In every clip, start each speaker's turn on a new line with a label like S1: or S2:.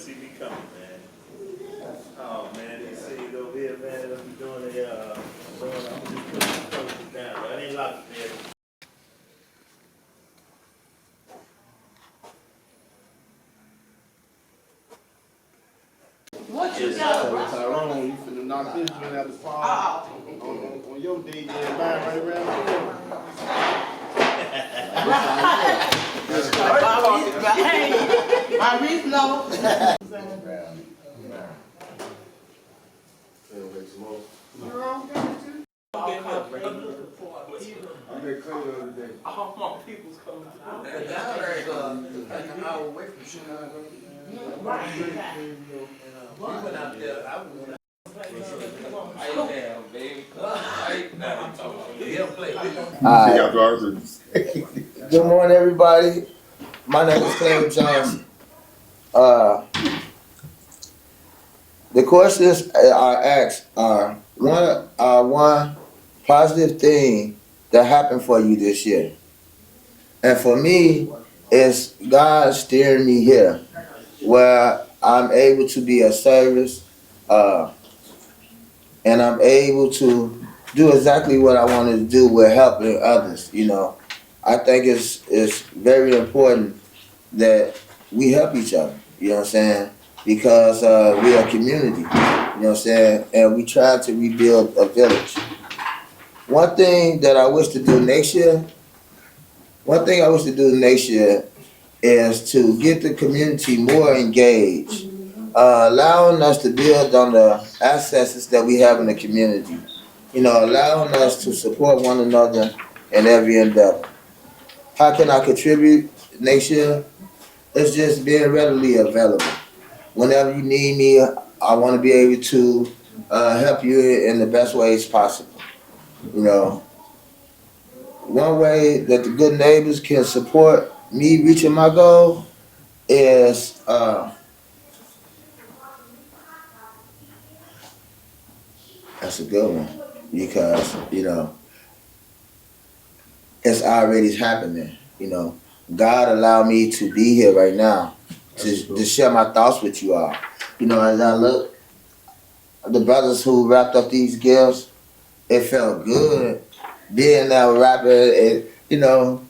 S1: see me coming, man. Oh man, they see it over here, man. I'm doing I'm just putting the coaches down. I ain't locked there.
S2: What you got?
S3: Tyrone, you finna knock this joint out the park on your DJ line right around here.
S2: Hey, my reason no.
S1: I don't want people's coming to
S4: Like an hour away from Chicago. We went out there, I was
S5: Good morning, everybody. My name is Clay Johnson. The questions I asked are one positive thing that happened for you this year. And for me, it's God steering me here, where I'm able to be of service, and I'm able to do exactly what I wanted to do with helping others. You know, I think it's very important that we help each other. You know what I'm saying? Because we are a community. You know what I'm saying? And we try to rebuild a village. One thing I wish to do next year is to get the community more engaged, allowing us to build on the assets that we have in the community. You know, allowing us to support one another in every endeavor. How can I contribute next year? It's just being readily available. Whenever you need me, I want to be able to help you in the best ways possible. You know, one way that the good neighbors can support me reaching my goal is that's a good one, because you know it's already happening. You know, God allowed me to be here right now to share my thoughts with you all. You know, as I look, the brothers who wrapped up these gifts, it felt good being there rapping. And, you know,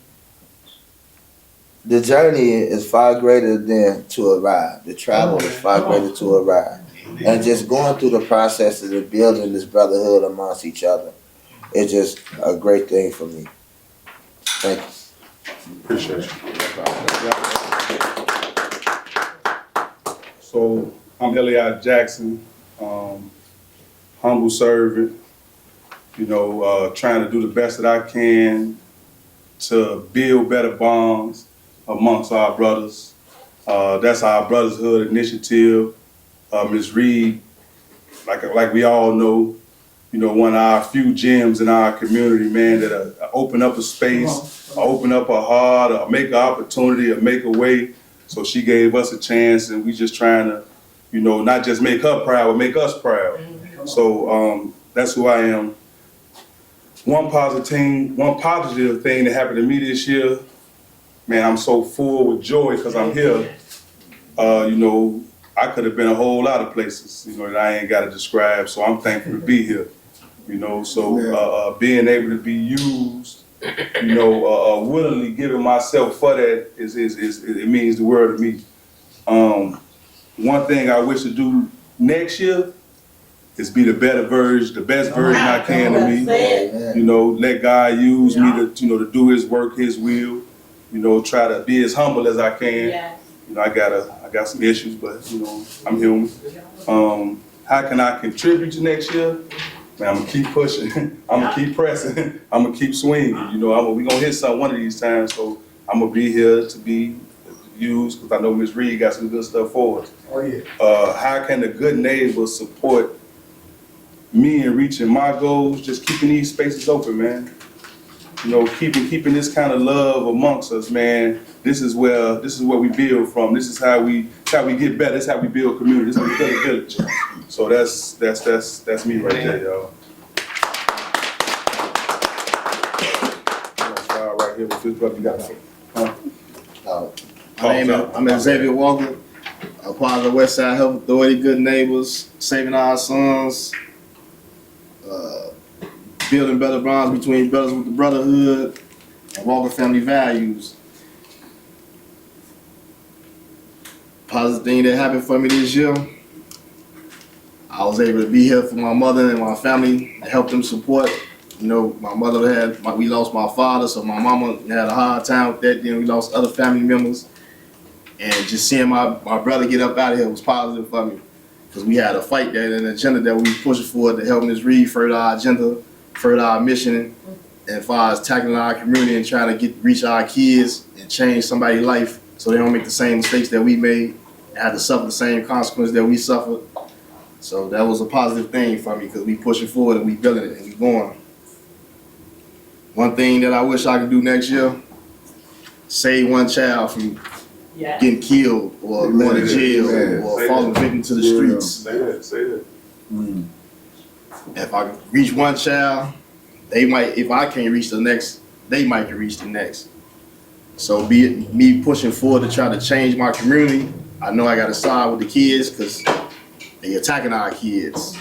S5: the journey is far greater than to arrive. The travel is far greater to arrive. And just going through the processes of building this brotherhood amongst each other is just a great thing for me. Thank you.
S3: Appreciate you. So I'm Eliot Jackson, humble servant, you know, trying to do the best that I can to build better bonds amongst our brothers. That's our Brotherhood Initiative. Ms. Reed, like we all know, you know, one of our few gems in our community, man, that open up a space, open up a heart, or make an opportunity, or make a way. So she gave us a chance, and we just trying to, you know, not just make her proud, but make us proud. So that's who I am. One positive thing that happened to me this year, man, I'm so full with joy because I'm here. You know, I could have been a whole lot of places, you know, that I ain't got to describe. So I'm thankful to be here. You know, so being able to be used, you know, willingly giving myself for that it means the world to me. One thing I wish to do next year is be the best version I can to me. You know, let God use me to, you know, to do His work, His will. You know, try to be as humble as I can.
S2: Yes.
S3: You know, I got some issues, but you know, I'm human. How can I contribute to next year? Man, I'm gonna keep pushing. I'm gonna keep pressing. I'm gonna keep swinging. You know, we gonna hit something one of these times. So I'm gonna be here to be used because I know Ms. Reed got some good stuff for us.
S4: Oh yeah.
S3: How can the good neighbor support me in reaching my goals? Just keeping these spaces open, man. You know, keeping this kind of love amongst us, man. This is where we build from. This is how we get better. This is how we build community. This is how we build a village. So that's me right there, y'all. Right here with this brother you got.
S4: I'm Xavier Walker.
S6: a part of the West Side Health Authority, Good Neighbors, Saving Our Sons, building better bonds between brothers with the brotherhood, and walking family values. Positive thing that happened for me this year, I was able to be here for my mother and my family and help them support. You know, my mother we lost my father, so my mama had a hard time with that. Then we lost other family members. And just seeing my brother get up out of here was positive for me. Because we had a fight that an agenda that we was pushing for to help Ms. Reed further our agenda, further our mission, and as far as tackling our community and trying to reach our kids and change somebody's life so they don't make the same mistakes that we made and have to suffer the same consequences that we suffered. So that was a positive thing for me because we pushing forward and we building it and we going. One thing that I wish I could do next year, save one child from getting killed or going to jail or falling victim to the streets.
S3: Say that, say that.
S6: If I can reach one child, they might, if I can't reach the next, they might can reach the next. So be it me pushing forward to try to change my community, I know I got to side with the kids because they attacking our kids.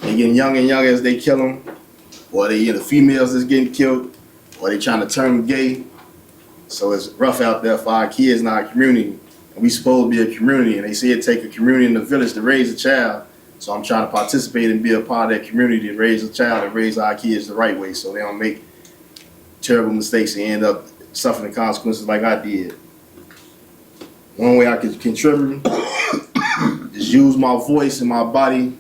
S6: They getting younger and younger as they kill them, or they the females that's getting killed, or they trying to turn them gay. So it's rough out there for our kids in our community. And we supposed to be a community, and they say it take a community in the village to raise a child. So I'm trying to participate and be a part of that community to raise a child and raise our kids the right way so they don't make terrible mistakes and end up suffering the consequences like I did. One way I could contribute is use my voice and my body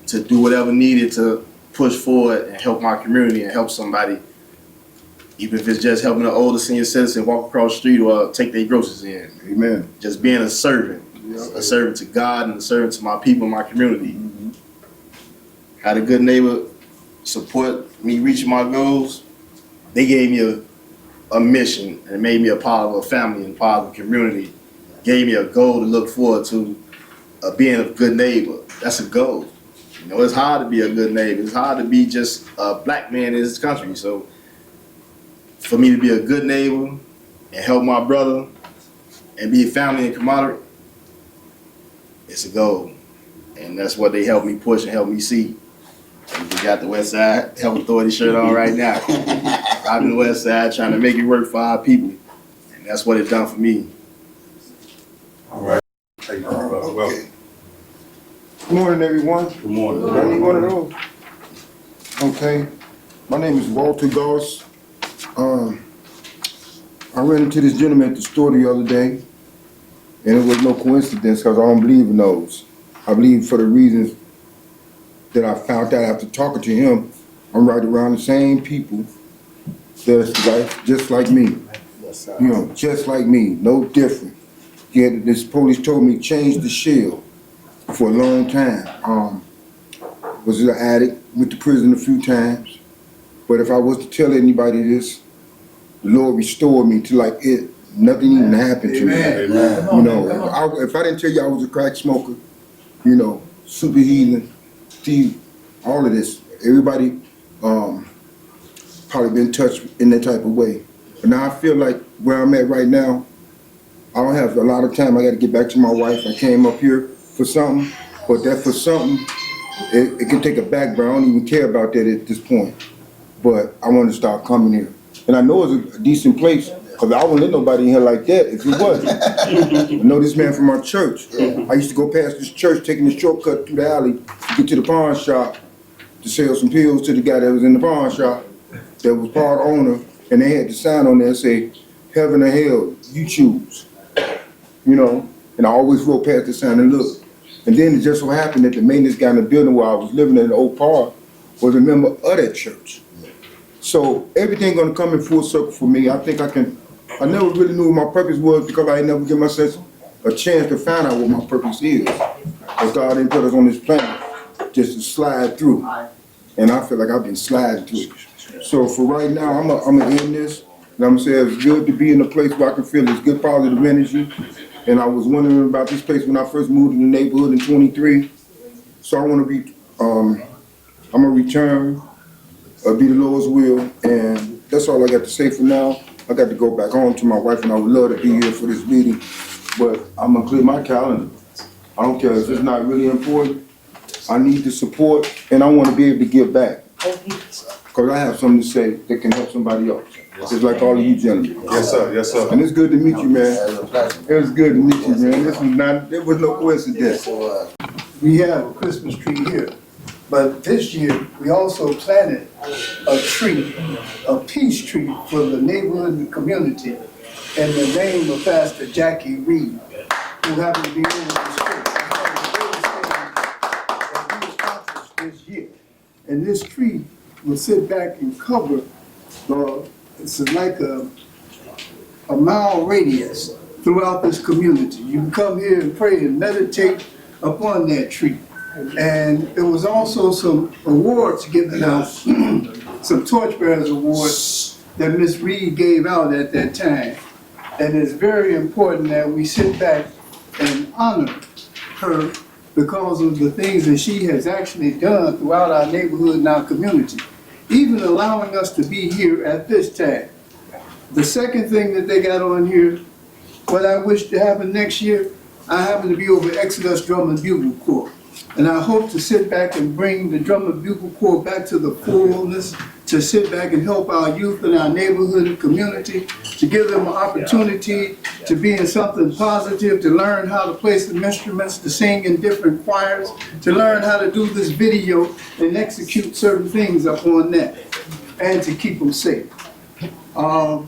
S6: to do whatever needed to push forward and help my community and help somebody. Even if it's just helping an older senior citizen walk across the street or take their groceries in.
S7: Amen.
S6: Just being a servant to God and a servant to my people, my community. Had a good neighbor support me reaching my goals. They gave me a mission and made me a part of a family and part of a community. Gave me a goal to look forward to, being a good neighbor. That's a goal. You know, it's hard to be a good neighbor. It's hard to be just a black man in this country. So for me to be a good neighbor and help my brother and be a family and camaraderie, it's a goal. And that's what they helped me push and help me see. We got the West Side Health Authority shirt on right now. I'm in the West Side trying to make it work for our people. And that's what it's done for me.
S3: All right. Thank you, brother. Welcome.
S7: Good morning, everyone.
S3: Good morning.
S7: I need one of those. Okay. My name is Walter Goss. I ran into this gentleman at the store the other day, and it was no coincidence because I don't believe in those. I believe for the reasons that I found out after talking to him, I'm right around the same people that's like, just like me. You know, just like me, no different. Yet this police told me change the shell for a long time. Was an addict, went to prison a few times. But if I was to tell anybody this, the Lord restored me to like it, nothing even happened to me.
S3: Amen.
S7: You know, if I didn't tell you I was a crack smoker, you know, super heathen, thief, all of this, everybody probably been touched in that type of way. But now I feel like where I'm at right now, I don't have a lot of time. I got to get back to my wife. I came up here for something, but that for something, it can take a background. I don't even care about that at this point. But I want to start coming here. And I know it's a decent place, because I wouldn't let nobody in here like that if it wasn't. I know this man from our church. I used to go past this church, taking the shortcut through the alley to get to the pawn shop to sell some pills to the guy that was in the pawn shop that was part owner, and they had the sign on there that say, heaven or hell, you choose. You know, and I always rode past the sign and looked. And then it just so happened that the maintenance guy in the building where I was living in the old park was a member of that church. So everything gonna come in full circle for me. I think I never really knew what my purpose was because I ain't never give myself a chance to find out what my purpose is. Because God didn't put us on this planet just to slide through. And I feel like I've been sliding through. So for right now, I'm gonna end this. And I'm gonna say it's good to be in a place where I can feel this good positive energy. And I was wondering about this place when I first moved in the neighborhood in 23. So I wanna be, I'm gonna return, be the Lord's will, and that's all I got to say for now. I got to go back home to my wife, and I would love to be here for this meeting. but I'm gonna clear my calendar. I don't care if it's not really important. I need the support and I wanna be able to give back. Cause I have something to say that can help somebody else. Just like all of you gentlemen.
S3: Yes, sir, yes, sir.
S7: And it's good to meet you, man.
S5: It's a pleasure.
S7: It was good to meet you, man. There was no coincidence.
S8: We have a Christmas tree here, but this year, we also planted a tree, a peace tree for the neighborhood and community in the name of Pastor Jackie Reed, who happened to be over the street. That we accomplished this year. And this tree will sit back and cover it's like a mile radius throughout this community. You can come here and pray and meditate upon that tree. And there was also some awards given out, some Torchbearers Awards that Miss Reed gave out at that time. And it's very important that we sit back and honor her because of the things that she has actually done throughout our neighborhood and our community, even allowing us to be here at this time. The second thing that they got on here, what I wish to happen next year, I happen to be over Exodus Drum and Bugle Corps. And I hope to sit back and bring the Drum and Bugle Corps back to the fullness, to sit back and help our youth in our neighborhood and community, to give them an opportunity to be in something positive, to learn how to play some instruments, to sing in different choirs, to learn how to do this video and execute certain things upon that, and to keep them safe. Well,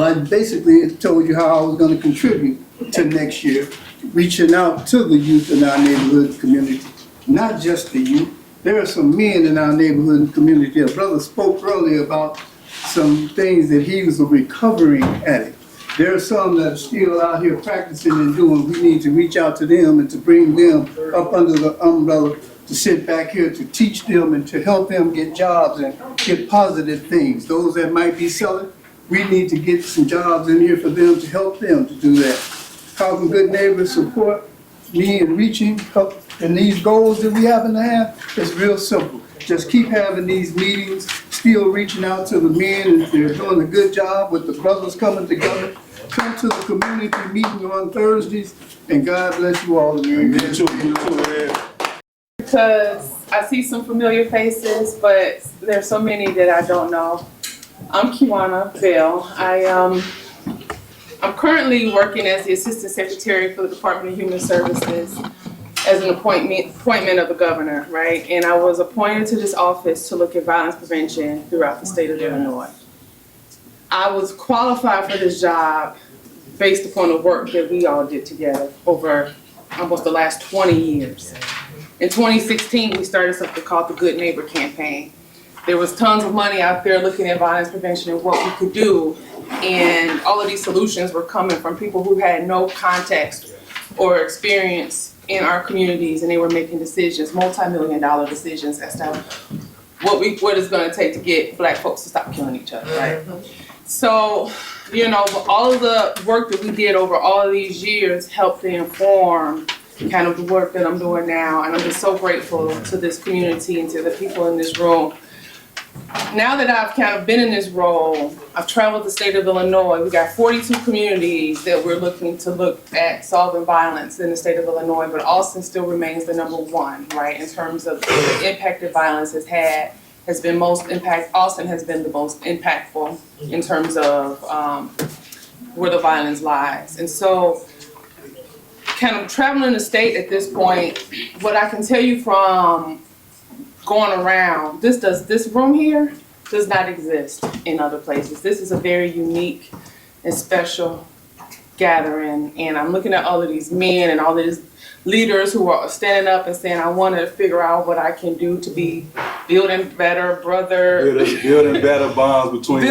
S8: I basically told you how I was going to contribute to next year, reaching out to the youth in our neighborhood and community, not just the youth. There are some men in our neighborhood and community. A brother spoke earlier about some things that he was a recovering addict. There are some that are still out here practicing and doing. We need to reach out to them and to bring them up under the umbrella, to sit back here to teach them and to help them get jobs and get positive things. Those that might be selling, we need to get some jobs in here for them to help them to do that. How can good neighbors support me in reaching up in these goals that we happen to have? It's real simple. Just keep having these meetings, still reaching out to the men, and they're doing a good job with the brothers coming together. Come to the community meeting on Thursdays, and God bless you all.
S3: You too, Ed.
S9: Because I see some familiar faces, but there's so many that I don't know. I'm Kiwana Bell. I'm currently working as the Assistant Secretary for the Department of Human Services as an appointment of the governor, right? And I was appointed to this office to look at violence prevention throughout the state of Illinois. I was qualified for this job based upon the work that we all did together over almost the last 20 years. In 2016, we started something called the Good Neighbor Campaign. There was tons of money out there looking at violence prevention and what we could do. And all of these solutions were coming from people who had no context or experience in our communities, and they were making decisions, multi-million-dollar decisions as to what it's going to take to get Black folks to stop killing each other, right? So, you know, all of the work that we did over all of these years helped to inform kind of the work that I'm doing now, and I'm just so grateful to this community and to the people in this room. Now that I've kind of been in this role, I've traveled the state of Illinois. We got 42 communities that we're looking to look at solving violence in the state of Illinois, but Austin still remains the number one, right, in terms of the impact that violence has been most impact. Austin has been the most impactful in terms of where the violence lies. And so kind of traveling the state at this point, what I can tell you from going around, this room here does not exist in other places. This is a very unique and special gathering, and I'm looking at all of these men and all of these leaders who are standing up and saying, I want to figure out what I can do to be building better brothers,
S3: Building better bonds between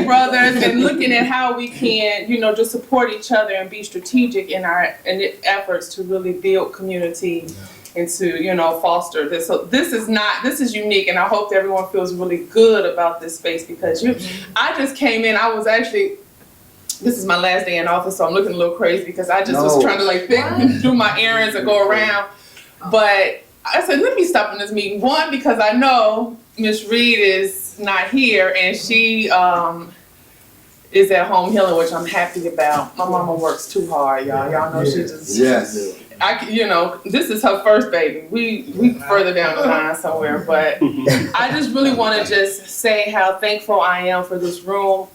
S9: brothers, and looking at how we can, you know, just support each other and be strategic in our efforts to really build community and to, you know, foster this. So this is unique, and I hope that everyone feels really good about this space, because I just came in, this is my last day in office, so I'm looking a little crazy because I just was trying to do my errands and go around. But I said, let me stop in this meeting. One, because I know Ms. Reed is not here, and she is at home healing, which I'm happy about. My mama works too hard, y'all. Y'all know she just,
S5: Yes.
S9: this is her first baby. We further down the line somewhere, but I just really want to just say how thankful I am for this room.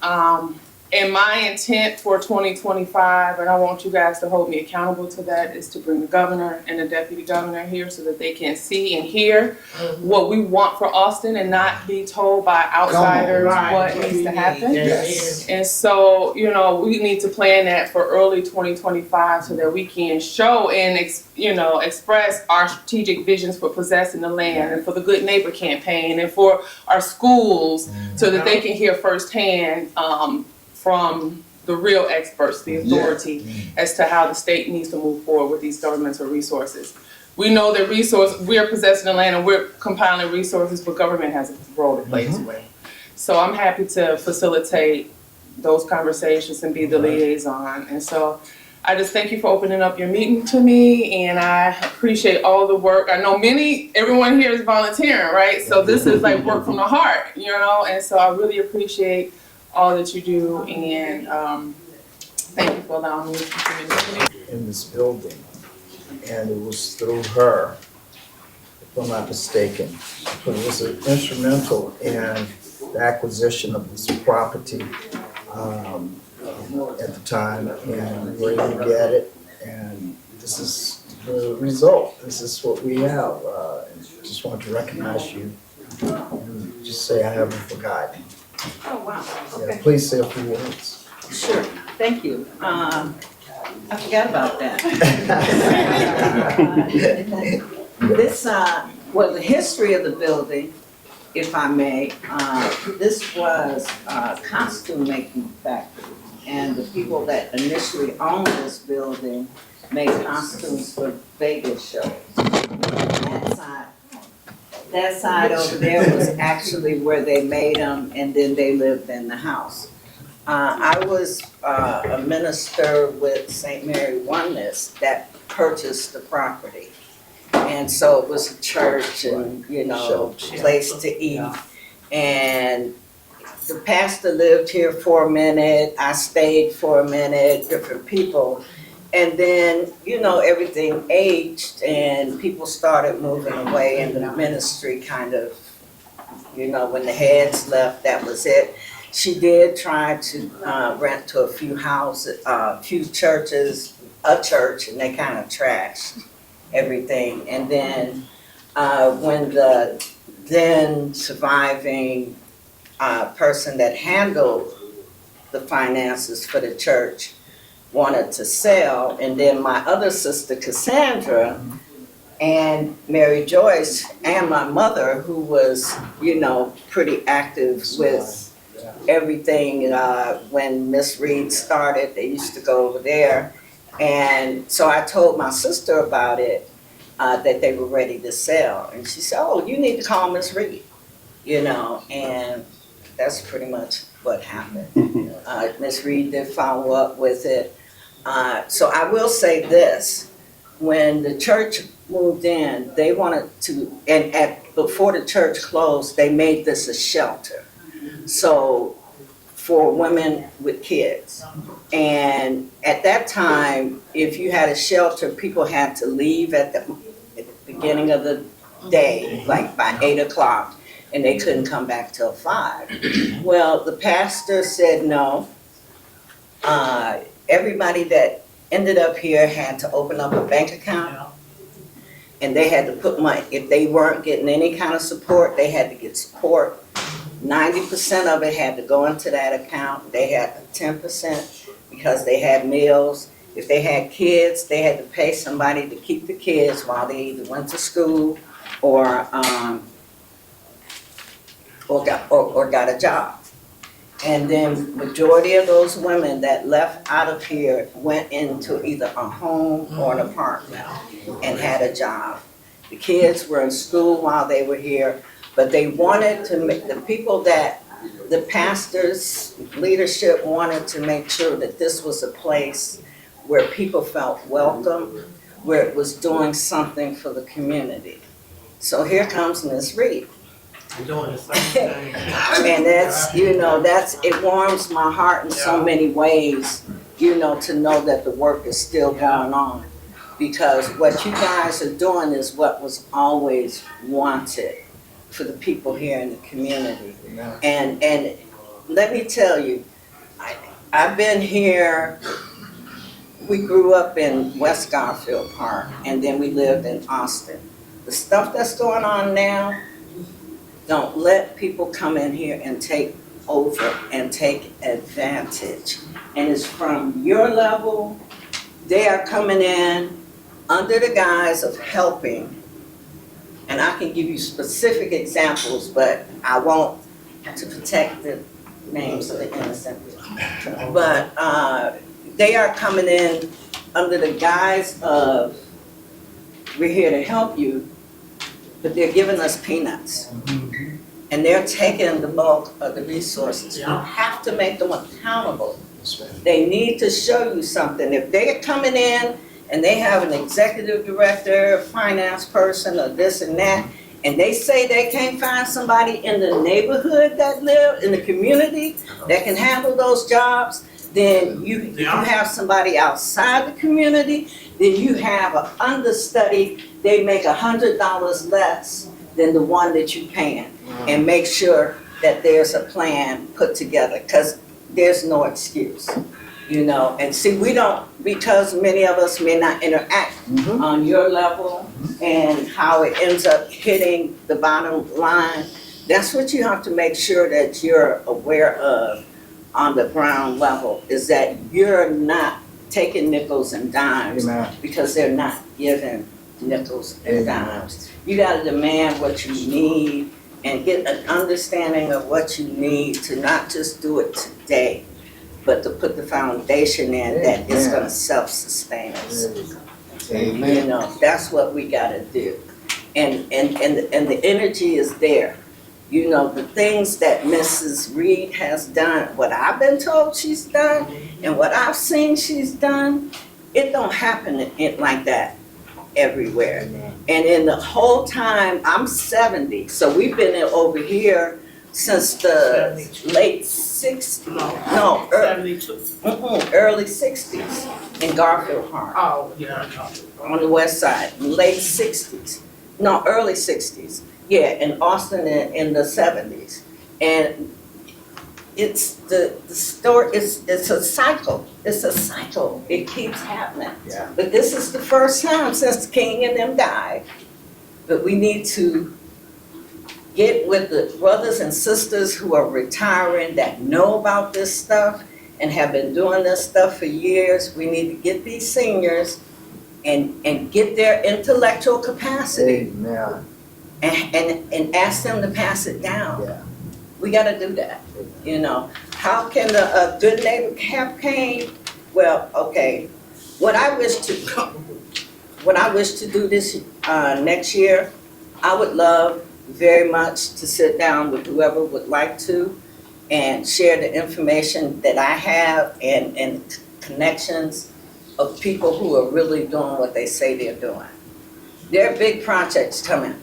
S9: And my intent for 2025, and I want you guys to hold me accountable to that, is to bring the governor and the deputy governor here so that they can see and hear what we want for Austin and not be told by outsiders what needs to happen.
S5: Yes.
S9: And so, we need to plan that for early 2025 so that we can show and, express our strategic visions for possessing the land and for the Good Neighbor campaign and for our schools so that they can hear firsthand from the real experts, the authority, as to how the state needs to move forward with these governmental resources. We know that we're possessing the land and we're compiling resources, but government has a role to play as well. So I'm happy to facilitate those conversations and be the liaison. And so I just thank you for opening up your meeting to me, and I appreciate all the work. I know everyone here is volunteering, right? So this is like work from the heart, and so I really appreciate all that you do, and thank you for allowing me to communicate.
S10: In this building, and it was through her, if I'm not mistaken, who was instrumental in the acquisition of this property at the time, and we were able to get it, and this is the result. This is what we have. Just want to recognize you and just say I haven't forgotten.
S2: Oh, wow,
S10: Yeah,
S2: okay,
S10: please say a few words.
S2: sure, thank you. I forgot about that. This, the history of the building, if I may, this was a costume making factory. And the people that initially owned this building made costumes for Vegas shows. That side over there was actually where they made them, and then they lived in the house. I was a minister with St. Mary Oneness that purchased the property. And so it was a church and, place to eat. And the pastor lived here for a minute, I stayed for a minute, different people. And then, everything aged and people started moving away and the ministry kind of, when the heads left, that was it. She did try to rent to a few houses, a few churches, a church, and they kind of trashed everything. And then when the then surviving person that handled the finances for the church wanted to sell, and then my other sister Cassandra and Mary Joyce and my mother, who was, pretty active with everything. When Miss Reed started, they used to go over there. And so I told my sister about it, that they were ready to sell. And she said, oh, you need to call Miss Reed, and that's pretty much what happened. Miss Reed did follow up with it. So I will say this, when the church moved in, they wanted to, before the church closed, they made this a shelter. So for women with kids. And at that time, if you had a shelter, people had to leave at the beginning of the day, like by 8 o'clock, and they couldn't come back till 5. Well, the pastor said no. Everybody that ended up here had to open up a bank account, and they had to put money. If they weren't getting any kind of support, they had to get support. 90% of it had to go into that account. They had 10% because they had meals. If they had kids, they had to pay somebody to keep the kids while they either went to school or got a job. And then majority of those women that left out of here went into either a home or an apartment and had a job. The kids were in school while they were here, but they wanted to make, the pastor's leadership wanted to make sure that this was a place where people felt welcome, where it was doing something for the community. So here comes Miss Reed.
S1: Doing the same thing.
S2: And that's, you know, it warms my heart in so many ways, you know, to know that the work is still going on. Because what you guys are doing is what was always wanted for the people here in the community. And let me tell you, I've been here, we grew up in West Garfield Park, and then we lived in Austin. The stuff that's going on now, don't let people come in here and take over and take advantage. And it's from your level, they are coming in under the guise of helping. And I can give you specific examples, but I won't, to protect the names of the innocent. But they are coming in under the guise of, we're here to help you, but they're giving us peanuts. And they're taking the bulk of the resources. You have to make them accountable. They need to show you something. If they're coming in and they have an executive director, a finance person, or this and that, and they say they can't find somebody in the neighborhood that live in the community that can handle those jobs, then you have somebody outside the community, then you have an understudy, they make $100 less than the one that you're paying. And make sure that there's a plan put together, because there's no excuse, you know. And see, we don't, because many of us may not interact on your level and how it ends up hitting the bottom line. That's what you have to make sure that you're aware of on the ground level, is that you're not taking nickels and dimes because they're not giving nickels and dimes. You gotta demand what you need and get an understanding of what you need to not just do it today, but to put the foundation in that is gonna self-sustain us. You know, that's what we gotta do. And the energy is there. You know, the things that Mrs. Reed has done, what I've been told she's done, and what I've seen she's done, it don't happen like that everywhere. And in the whole time, I'm 70, so we've been over here since the late 60s, no, early 60s in Garfield Park.
S9: Oh, yeah.
S2: On the west side, late 60s, no, early 60s. Yeah, in Austin in the 70s. And it's the story, it's a cycle. It's a cycle. It keeps happening.
S10: Yeah.
S2: But this is the first time since the king and them died. But we need to get with the brothers and sisters who are retiring that know about this stuff and have been doing this stuff for years. We need to get these seniors and get their intellectual capacity.
S10: Amen.
S2: And ask them to pass it down.
S10: Yeah.
S2: We gotta do that, you know. How can the Good Neighbor campaign, well, okay, what I wish to do this next year, I would love very much to sit down with whoever would like to and share the information that I have and connections of people who are really doing what they say they're doing. There are big projects coming.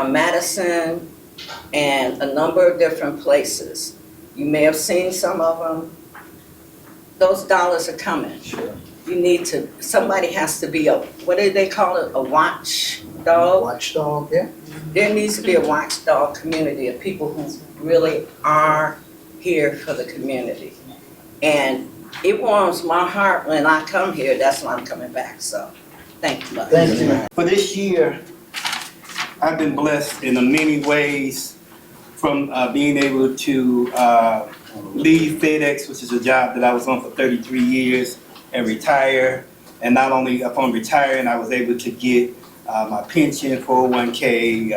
S2: Madison and a number of different places. You may have seen some of them. Those dollars are coming.
S10: Sure.
S2: You need to, somebody has to be a, what do they call it, a watchdog?
S10: Watchdog, yeah.
S2: There needs to be a watchdog community of people who really are here for the community. And it warms my heart when I come here, that's why I'm coming back, so thank you. Mother.
S10: Thank you.
S11: For this year, I've been blessed in many ways, from being able to leave FedEx, which is a job that I was on for 33 years, and retire. And not only upon retiring, I was able to get my pension, 401k,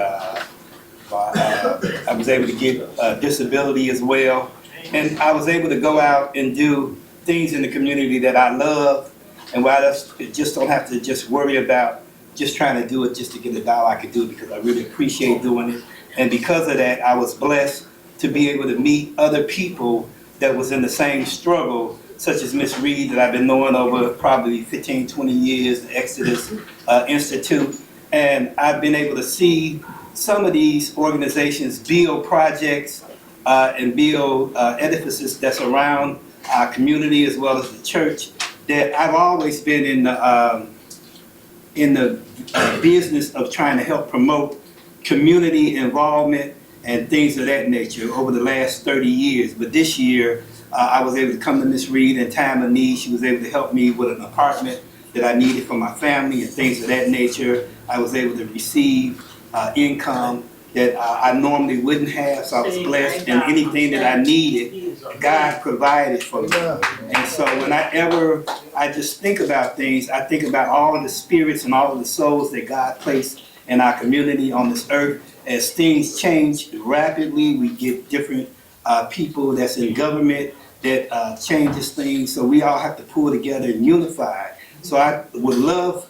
S11: I was able to get disability as well. And I was able to go out and do things in the community that I love, and where I just don't have to just worry about just trying to do it just to get a dollar. I could do it because I really appreciate doing it. And because of that, I was blessed to be able to meet other people that was in the same struggle, such as Miss Reed that I've been knowing over probably 15, 20 years, the Exodus Institute. And I've been able to see some of these organizations build projects and build edifices that's around our community as well as the church, that I've always been in the business of trying to help promote community involvement and things of that nature over the last 30 years. But this year, I was able to come to Miss Reed in time of need. She was able to help me with an apartment that I needed for my family and things of that nature. I was able to receive income that I normally wouldn't have, so I was blessed, and anything that I needed, God provided for me. And so when I just think about things, I think about all of the spirits and all of the souls that God placed in our community on this earth. As things change rapidly, we get different people that's in government that changes things, so we all have to pull together and unify. So I would love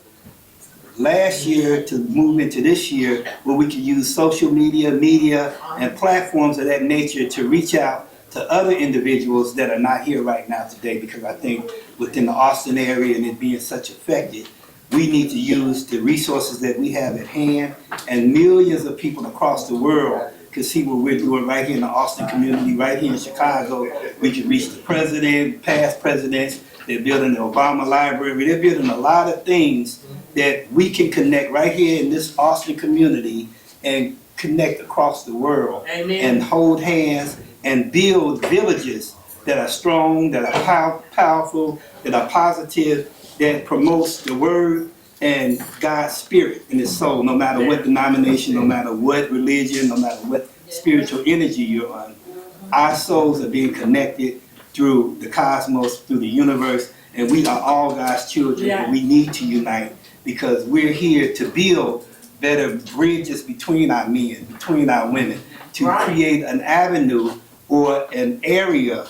S11: last year to move into this year where we can use social media, and platforms of that nature to reach out to other individuals that are not here right now today, because I think within the Austin area and it being such affected, we need to use the resources that we have at hand, and millions of people across the world can see what we're doing right here in the Austin community, right here in Chicago. We can reach the president, past presidents. They're building the Obama Library. They're building a lot of things that we can connect right here in this Austin community and connect across the world. Amen. And hold hands and build villages that are strong, that are powerful, that are positive, that promotes the word and God's spirit in his soul, no matter what denomination, no matter what religion, no matter what spiritual energy you're on. Our souls are being connected through the cosmos, through the universe, and we are all God's children, and we need to unite because we're here to build better bridges between our men, between our women, to create an avenue or an area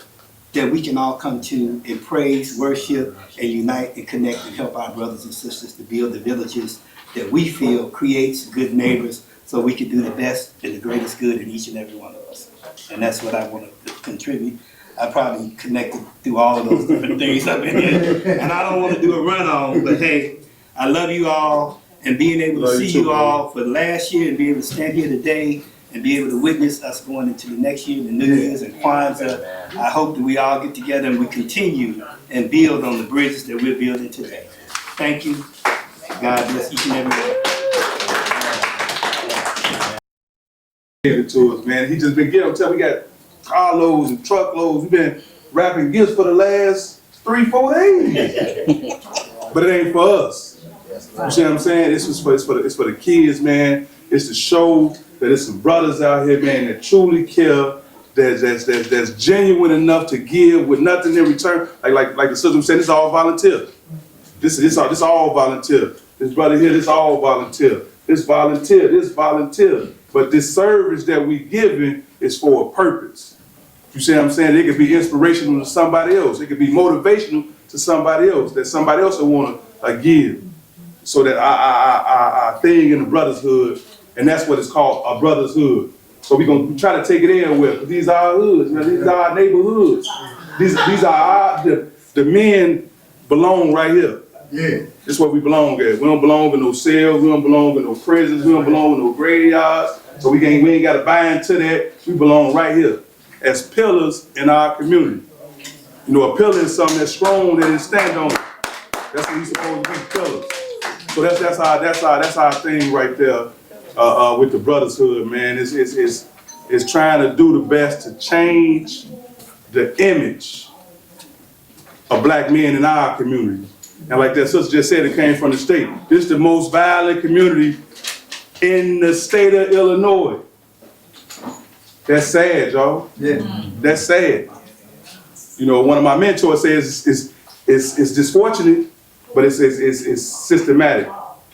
S11: that we can all come to and praise, worship, and unite and connect and help our brothers and sisters to build the villages that we feel creates good neighbors so we can do the best and the greatest good in each and every one of us. And that's what I want to contribute. I probably connected through all of those different things up in here. And I don't want to do a run-on, but hey, I love you all, and being able to see you all for last year and be able to stand here today and be able to witness us going into the next year, the New Year's and Kwanzaa. I hope that we all get together and we continue and build on the bridges that we're building today. Thank you. God bless each and every one.
S3: It to us, man. He just been getting until we got carloads and truckloads. We've been wrapping gifts for the last 3-4 days. But it ain't for us. You see what I'm saying? It's for the kids, man. It's to show that there's some brothers out here, man, that truly care, that's genuine enough to give with nothing in return. Like the sister said, it's all volunteer. This all volunteer. This brother here, this all volunteer. This volunteer. But this service that we giving is for a purpose. You see what I'm saying? It could be inspirational to somebody else. It could be motivational to somebody else, that somebody else will want to give. So that our thing in the brotherhood, and that's what it's called, a brotherhood. So we're going to try to take it in with. These are our hoods, man. These are our neighborhoods. These are the men belong right here. Yeah. This is where we belong at. We don't belong in no cells. We don't belong in no prisons. We don't belong in no graveyards. So we ain't got to buy into that. We belong right here as pillars in our community. You know, a pillar is something that's strong that it stand on. That's what we supposed to be, pillars. So that's our thing right there with the brotherhood, man. It's trying to do the best to change the image of black men in our community. And like that sister just said, it came from the state. This is the most violent community in the state of Illinois. That's sad, y'all. Yeah. That's sad. You know, one of my mentors says it's disfortunate, but it's systematic.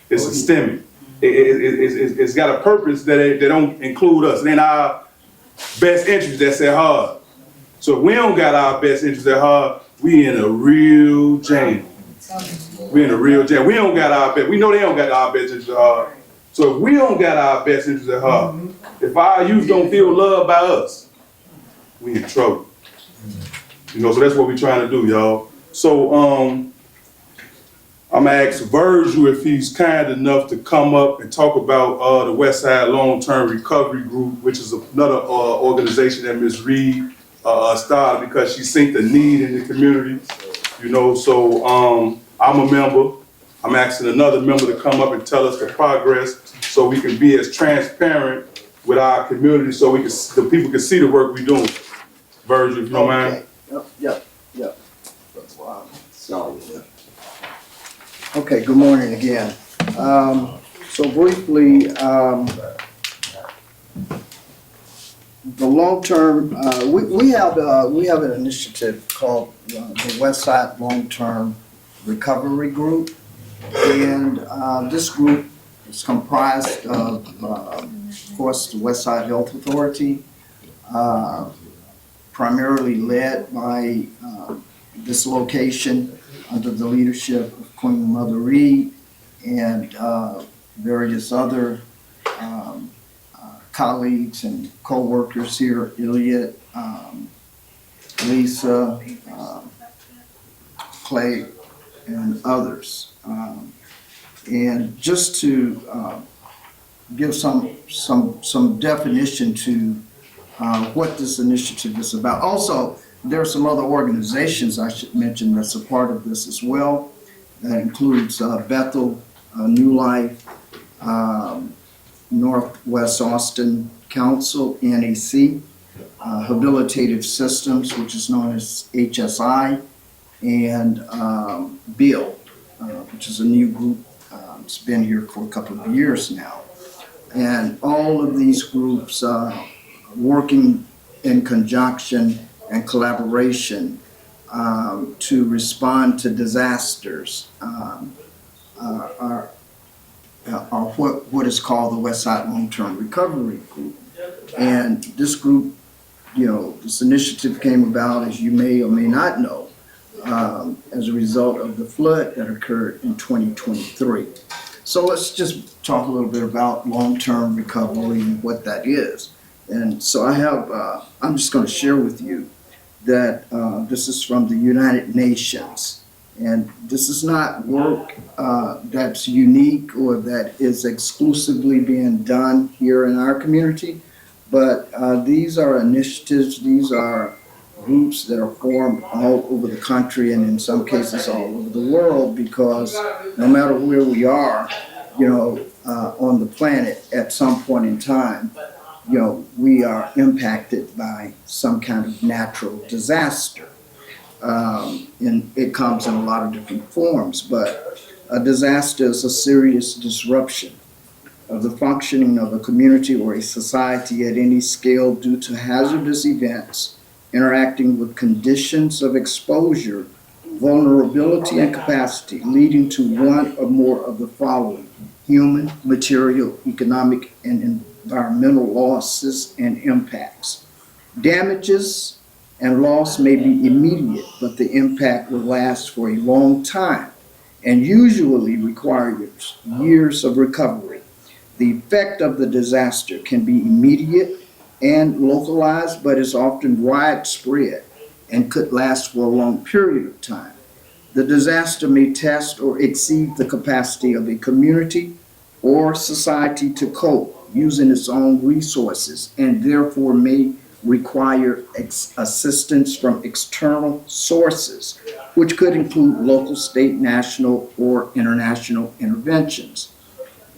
S3: It's systemic. It's got a purpose that they don't include us. It ain't our best interest that's at heart. So if we don't got our best interest at heart, we in a real jam. We in a real jam. We don't got our best. We know they don't got our best interest at heart. So if we don't got our best interest at heart, if our youth don't feel loved by us, we in trouble. You know, so that's what we're trying to do, y'all. So I'm gonna ask Virgil if he's kind enough to come up and talk about the West Side Long-Term Recovery Group, which is another organization that Ms. Reed started because she seen the need in the community. You know, so I'm a member. I'm asking another member to come up and tell us the progress so we can be as transparent with our community so the people can see the work we're doing. Virgil, if you don't mind.
S10: Yep. Sorry. Okay, good morning again. So briefly, the long-term, we have an initiative called the West Side Long-Term Recovery Group. And this group is comprised of course, the West Side Health Authority, primarily led by this location under the leadership of Queen Mother Reed and various other colleagues and co-workers here, Iliad, Lisa, Clay, and others. And just to give some definition to what this initiative is about. Also, there are some other organizations I should mention that's a part of this as well. That includes Bethel, New Life, Northwest Austin Council, NAC, Habilitative Systems, which is known as HSI, and BILL, which is a new group. It's been here for a couple of years now. And all of these groups working in conjunction and collaboration to respond to disasters are what is called the West Side Long-Term Recovery Group. And this group, this initiative came about, as you may or may not know, as a result of the flood that occurred in 2023. So let's just talk a little bit about long-term recovery and what that is. And so I'm just going to share with you that this is from the United Nations. And this is not work that's unique or that is exclusively being done here in our community, but these are initiatives, these are groups that are formed all over the country and in some cases all over the world, because no matter where we are, on the planet at some point in time, we are impacted by some kind of natural disaster. And it comes in a lot of different forms, but a disaster is a serious disruption of the functioning of a community or a society at any scale due to hazardous events interacting with conditions of exposure, vulnerability, and capacity, leading to one or more of the following: human, material, economic, and environmental losses and impacts. Damages and loss may be immediate, but the impact will last for a long time and usually requires years of recovery. The effect of the disaster can be immediate and localized, but is often widespread and could last for a long period of time. The disaster may test or exceed the capacity of a community or society to cope using its own resources, and therefore may require assistance from external sources, which could include local, state, national, or international interventions.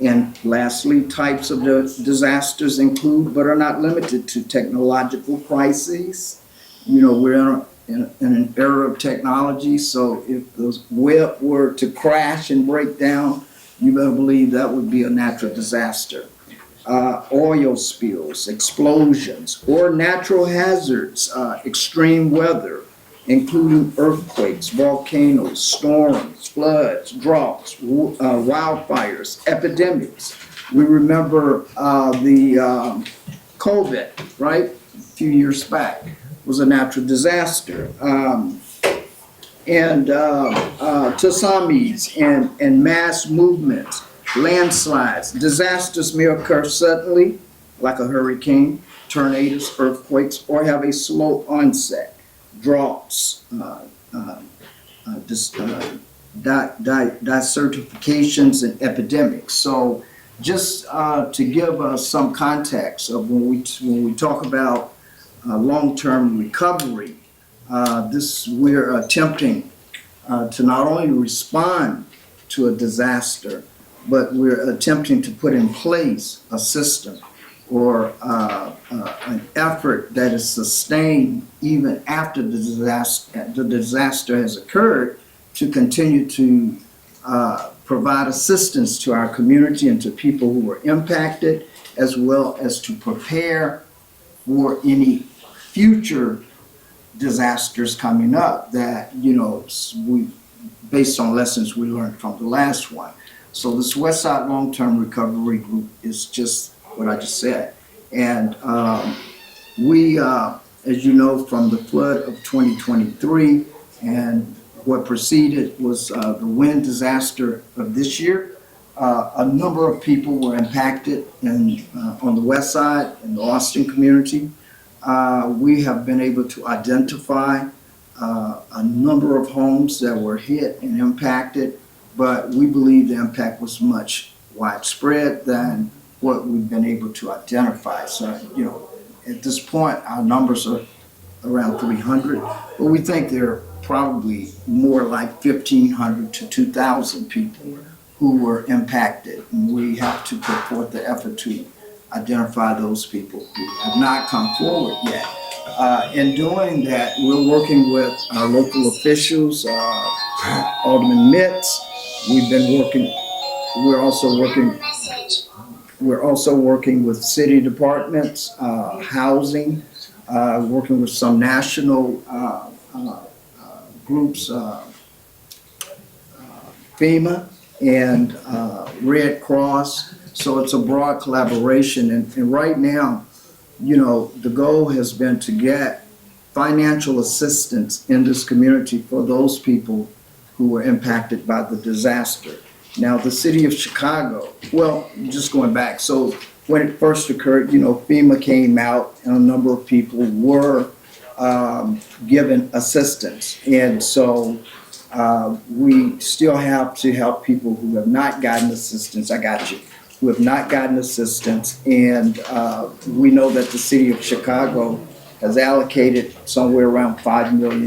S10: And lastly, types of disasters include, but are not limited to, technological crises. We're in an era of technology, so if the web were to crash and break down, you better believe that would be a natural disaster. Oil spills, explosions, or natural hazards, extreme weather, including earthquakes, volcanoes, storms, floods, droughts, wildfires, epidemics. We remember the COVID, right? A few years back was a natural disaster. And tsunamis and mass movements, landslides. Disasters may occur suddenly, like a hurricane, tornadoes, earthquakes, or have a slow onset. Droughts, desertifications and epidemics. So just to give us some context of when we talk about long-term recovery, we're attempting to not only respond to a disaster, but we're attempting to put in place a system or an effort that is sustained even after the disaster has occurred, to continue to provide assistance to our community and to people who were impacted, as well as to prepare for any future disasters coming up that, based on lessons we learned from the last one. So this Westside Long-Term Recovery Group is just what I just said. And we, as you know, from the flood of 2023 and what preceded was the wind disaster of this year, a number of people were impacted on the west side in the Austin community. We have been able to identify a number of homes that were hit and impacted, but we believe the impact was much widespread than what we've been able to identify. So, at this point, our numbers are around 300, but we think there are probably more like 1,500 to 2,000 people who were impacted. And we have to put forth the effort to identify those people who have not come forward yet. In doing that, we're working with our local officials, Alderman Mitz. We're also working with city departments, housing, working with some national groups, FEMA and Red Cross. So it's a broad collaboration. And right now, the goal has been to get financial assistance in this community for those people who were impacted by the disaster. Now, the city of Chicago, well, just going back, so when it first occurred, FEMA came out and a number of people were given assistance. And so we still have to help people who have not gotten assistance. Who have not gotten assistance. And we know that the city of Chicago has allocated somewhere around $5 million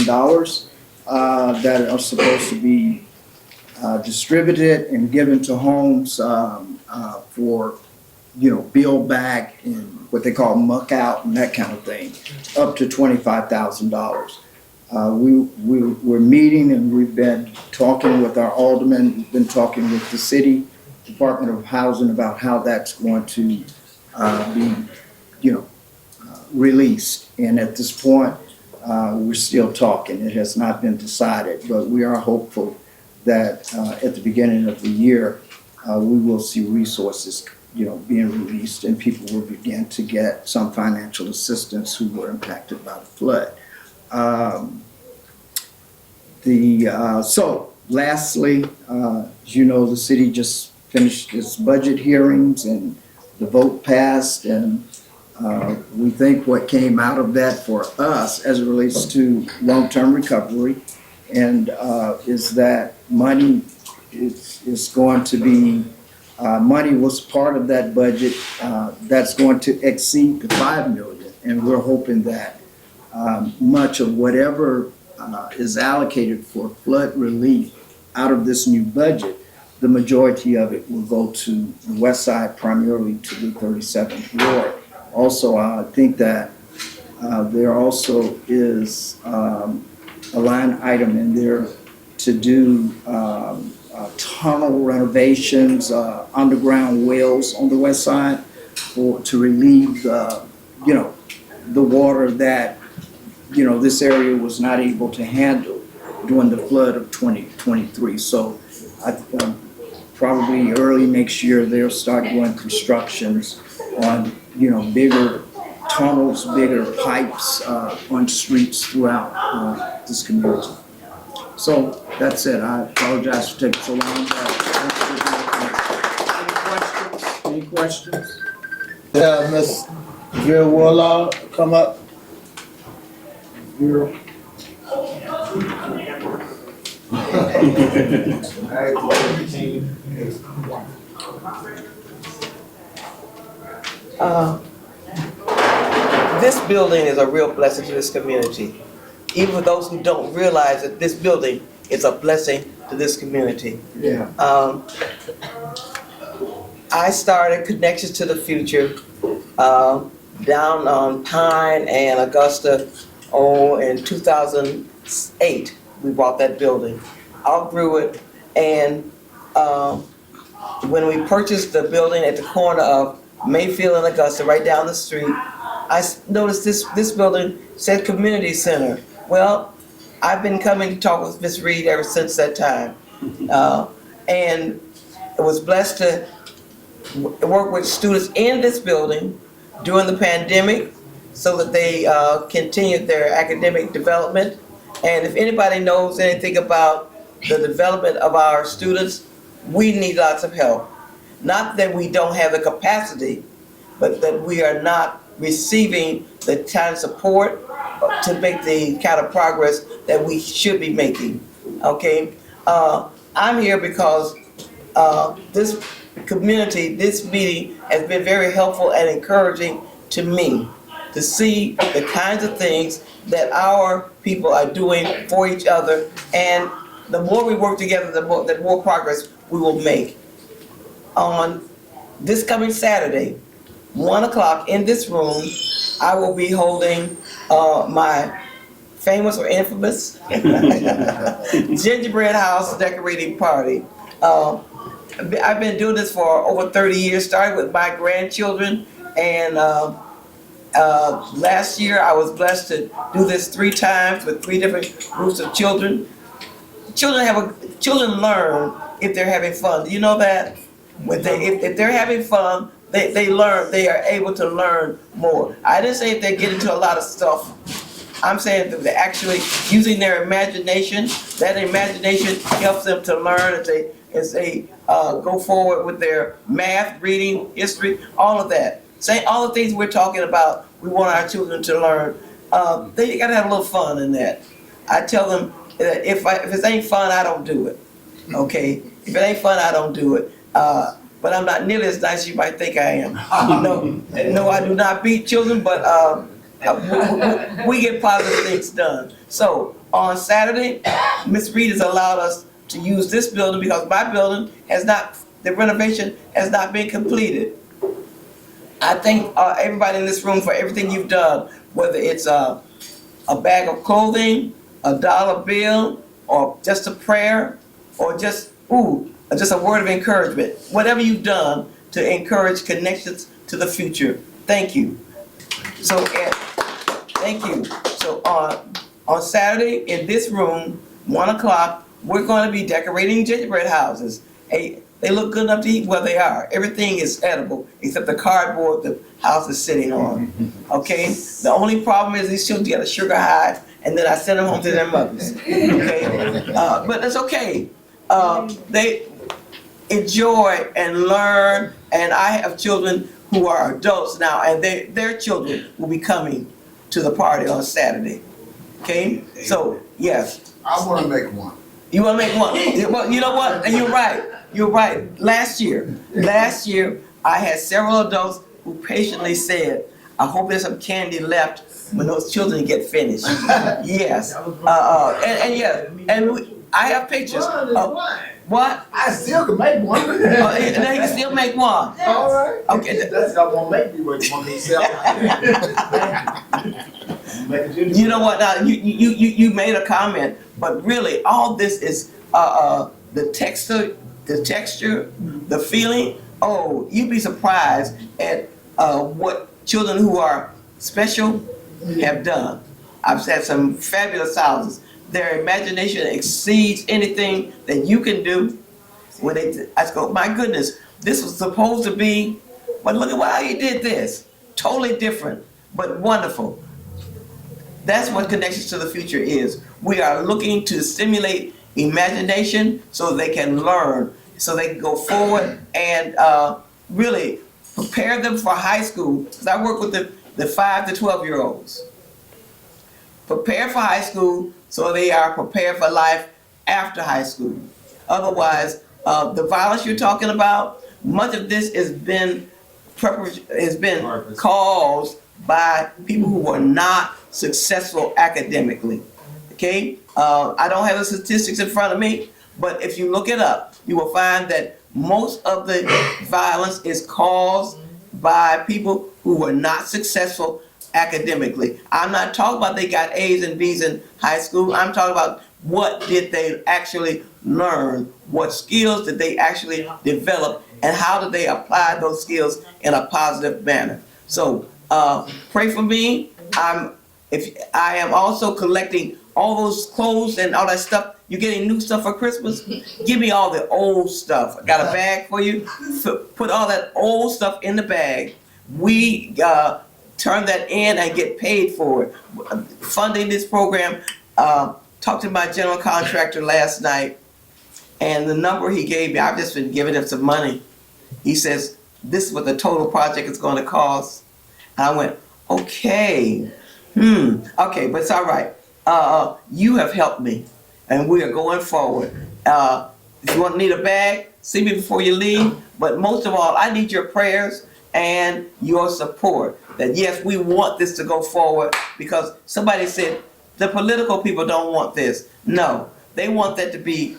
S10: that are supposed to be distributed and given to homes for, build back and what they call muck out and that kind of thing, up to $25,000. We're meeting and we've been talking with our aldermen, we've been talking with the city Department of Housing about how that's going to be, released. And at this point, we're still talking. It has not been decided, but we are hopeful that at the beginning of the year, we will see resources, being released and people will begin to get some financial assistance who were impacted by the flood. So lastly, as you know, the city just finished its budget hearings and the vote passed, and we think what came out of that for us as it relates to long-term recovery and is that money is going to be, money was part of that budget that's going to exceed the $5 million, and we're hoping that much of whatever is allocated for flood relief out of this new budget, the majority of it will go to the west side, primarily to the 37th Ward. Also, I think that there also is a line item in there to do tunnel renovations, underground wells on the west side to relieve the water that, this area was not able to handle during the flood of 2023. So probably early next year, they'll start doing constructions on, bigger tunnels, bigger pipes on streets throughout this community. So that's it. I apologize for taking so long. Any questions?
S5: Yeah, Ms. Vera Warlaw, come up. Vera.
S12: This building is a real blessing to this community. Even for those who don't realize that this building is a blessing to this community.
S10: Yeah.
S12: I started Connections to the Future down on Pine and Augusta in 2008. We bought that building, outgrew it, and when we purchased the building at the corner of Mayfield and Augusta, right down the street, I noticed this building said Community Center. Well, I've been coming to talk with Ms. Reed ever since that time, and I was blessed to work with students in this building during the pandemic so that they continued their academic development. And if anybody knows anything about the development of our students, we need lots of help. Not that we don't have the capacity, but that we are not receiving the kind of support to make the kind of progress that we should be making, okay? I'm here because this community, this meeting has been very helpful and encouraging to me to see the kinds of things that our people are doing for each other, and the more we work together, the more progress we will make. On this coming Saturday, 1 o'clock in this room, I will be holding my famous or infamous gingerbread house decorating party. I've been doing this for over 30 years, started with my grandchildren, and last year I was blessed to do this 3 times with 3 different groups of children. Children learn if they're having fun. Do you know that? If they're having fun, they learn. They are able to learn more. I didn't say if they get into a lot of stuff. I'm saying that they're actually using their imagination. That imagination helps them to learn as they go forward with their math, reading, history, all of that. Say all the things we're talking about, we want our children to learn. They gotta have a little fun in that. I tell them that if it ain't fun, I don't do it. Okay? If it ain't fun, I don't do it. But I'm not nearly as nice as you might think I am. No, I do not beat children, but we get positive things done. So on Saturday, Ms. Reed has allowed us to use this building because my building the renovation has not been completed. I thank everybody in this room for everything you've done, whether it's a bag of clothing, a dollar bill, or just a prayer, or just a word of encouragement. Whatever you've done to encourage Connections to the Future, thank you. So, thank you. So on Saturday in this room, 1 o'clock, we're going to be decorating gingerbread houses. They look good enough to eat. Well, they are. Everything is edible except the cardboard the house is sitting on. Okay? The only problem is these children get a sugar high, and then I send them home to their mothers. Okay? But that's okay. They enjoy and learn, and I have children who are adults now, and their children will be coming to the party on Saturday. Okay? So, yes.
S4: I wanna make one.
S12: You wanna make one? Well, you know what? And you're right. You're right. Last year, I had several adults who patiently said, I hope there's some candy left when those children get finished. Yes. I have pictures. What?
S4: I still can make one.
S12: You can still make one.
S4: All right.
S12: Okay.
S4: That's not gonna make me wait for myself.
S12: You know what? Now you made a comment, but really all this is the texture, the feeling. Oh, you'd be surprised at what children who are special have done. I've had some fabulous houses. Their imagination exceeds anything that you can do. When I go, my goodness, this was supposed to be, but look at why you did this. Totally different, but wonderful. That's what Connections to the Future is. We are looking to stimulate imagination so they can learn, so they can go forward and really prepare them for high school. Because I work with the 5 to 12-year-olds. Prepare for high school so they are prepared for life after high school. Otherwise, the violence you're talking about, much of this has been caused by people who were not successful academically. Okay, I don't have the statistics in front of me, but if you look it up, you will find that most of the violence is caused by people who were not successful academically. I'm not talking about they got A's and B's in high school. I'm talking about what did they actually learn, what skills did they actually develop, and how did they apply those skills in a positive manner. So pray for me. I am also collecting all those clothes and all that stuff. You're getting new stuff for Christmas? Give me all the old stuff. I got a bag for you. Put all that old stuff in the bag. We turn that in and get paid for it. Funding this program, talked to my general contractor last night, and the number he gave me, I've just been giving him some money. He says, this is what the total project is going to cost. And I went, okay, okay, but it's all right. You have helped me, and we are going forward. If you need a bag, see me before you leave. But most of all, I need your prayers and your support. That yes, we want this to go forward, because somebody said the political people don't want this. No, they want that to be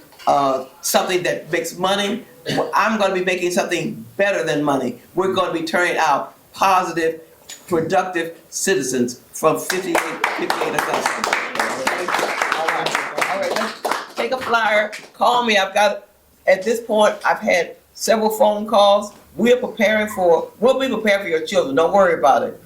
S12: something that makes money. Well, I'm going to be making something better than money. We're going to be turning out positive, productive citizens from 58 Augusta. All right, let's take a flyer. Call me. At this point, I've had several phone calls. We'll be prepared for your children. Don't worry about it.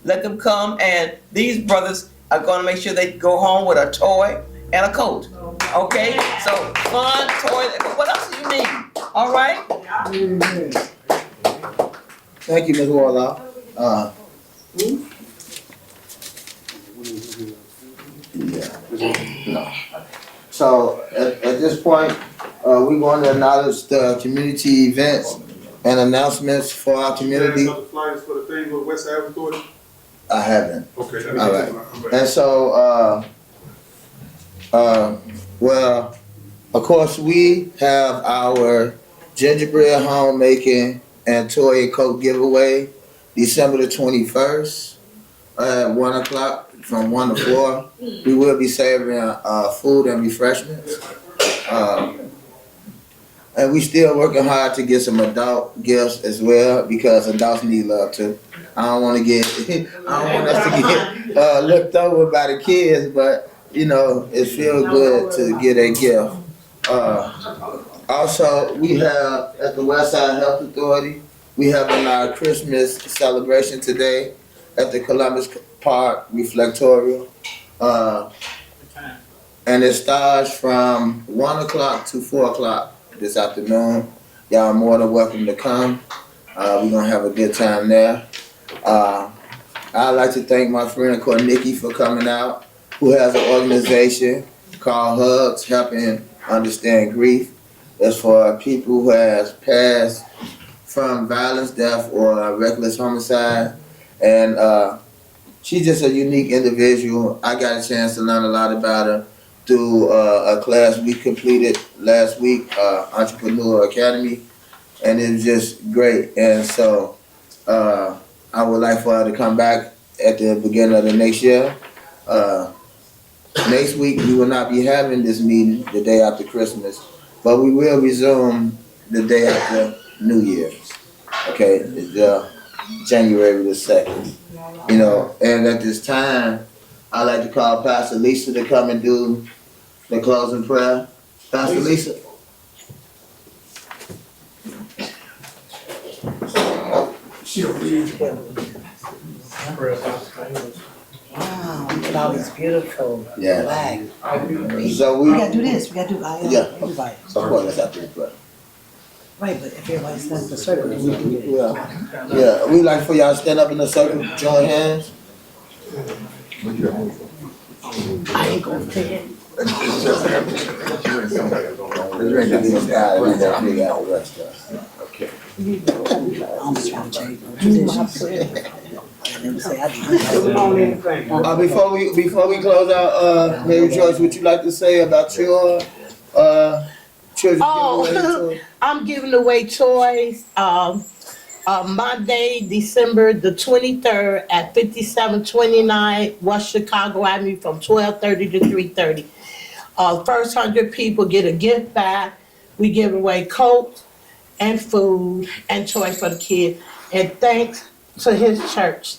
S12: Let them come, and these brothers are going to make sure they go home with a toy and a coat. Okay? So, fun, toy, what else do you need? All right?
S5: Thank you, Ms. Warlock. No. So at this point, we're going to acknowledge the community events and announcements for our community.
S3: You have the flyers for the thing with West Side Authority?
S5: I haven't.
S3: Okay.
S5: All right. And so, well, of course, we have our gingerbread homemaking and toy and coat giveaway December the 21st at 1 o'clock from 1 to 4. We will be serving food and refreshments. And we still working hard to get some adult gifts as well, because adults need love too. I don't want us to get looked over by the kids, but you know, it feels good to get a gift. Also, we have at the Westside Health Authority, we having our Christmas celebration today at the Columbus Park Reflectorial. And it starts from 1 o'clock to 4 o'clock this afternoon. Y'all are more than welcome to come. We're gonna have a good time there. I'd like to thank my friend Kornicki for coming out, who has an organization called Hugs, Helping Understand Grief. It's for people who has passed from violence, death, or reckless homicide. And she's just a unique individual. I got a chance to learn a lot about her through a class we completed last week, Entrepreneur Academy, and it was just great. And so I would like for her to come back at the beginning of the next year. Next week we will not be having this meeting the day after Christmas, but we will resume the day after New Year's. Okay, it's January the 2nd. You know, and at this time, I'd like to call Pastor Lisa to come and do the closing prayer. Pastor Lisa.
S2: Wow, look at all these beautiful
S5: Yeah.
S2: flags.
S5: So
S13: We gotta do this, we gotta do
S5: Yeah.
S13: everybody.
S5: Of course, that's after the prayer.
S13: Right, but if everybody stands in a circle, then we do this.
S5: Yeah, we like for y'all to stand up in a circle, join hands.
S13: I ain't gonna take it.
S5: It's ready to be started, and then figure out the rest of it.
S13: I'm just trying to change the traditions. And and say, I do.
S5: Before we close out, Mary Joyce, would you like to say about your, children giving away toys?
S14: I'm giving away toys, Monday, December the 23rd at 5729 West Chicago Avenue from 12:30 to 3:30. First 100 people get a gift bag. We give away Coke and food and toys for the kids. And thanks to his church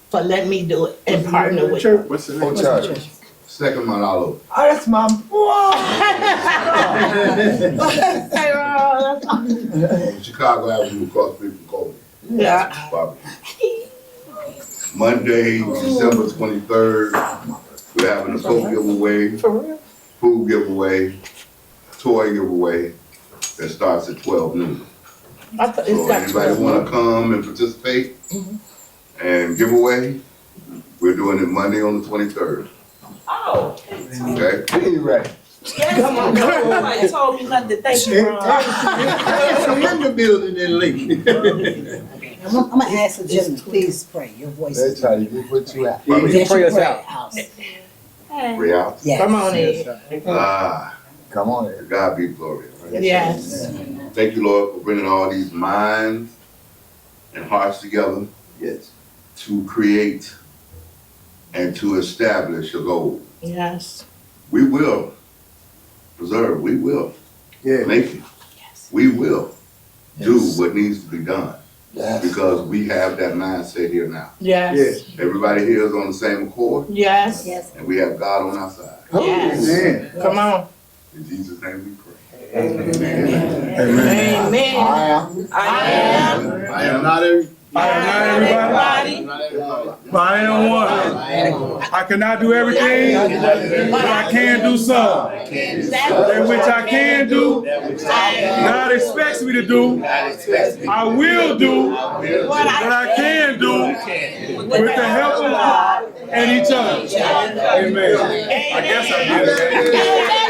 S14: for letting me do it and partner with him.
S4: What's the name? Church. Second month all over.
S14: Oh, that's my boy.
S4: Chicago Avenue across the street from Colby.
S14: Yeah.
S4: Monday, December 23rd, we're having a Coke giveaway,
S14: For real?
S4: food giveaway, toy giveaway that starts at 12 noon.
S14: I thought
S4: So
S14: it's got
S4: anybody
S14: 12.
S4: wanna come and participate and give away, we're doing it Monday on the 23rd.
S14: Oh.
S4: Okay?
S5: Be ready.
S14: Come on, nobody told me not to thank you, Ron.
S4: in the building in Lee.
S13: I'm gonna ask the gentleman, please pray, your voice is.
S5: try to get what you at.
S13: Yes,
S7: pray
S13: you
S7: us out.
S13: House.
S4: Pray out.
S13: Yes.
S14: Come on in.
S5: Come on.
S4: To God be glory.
S14: Yes.
S4: Thank you, Lord, for bringing all these minds and hearts together.
S5: Yes.
S4: To create and to establish a goal.
S14: Yes.
S4: We will preserve, we will make it. We will do what needs to be done
S5: Yes.
S4: because we have that mindset here now.
S14: Yes.
S4: Everybody here is on the same accord
S14: Yes.
S13: Yes.
S4: and we have God on our side.
S14: Yes. Come on.
S4: In Jesus' name we pray.
S14: Amen.
S5: I am.
S14: I am.
S4: I am not every.
S7: I am not everybody,
S14: Everybody.
S7: but I am one. I cannot do everything, but I can do some. That which I can do, God expects me to do, I will do what I can do with the help of God and each other. Amen. I guess I did it.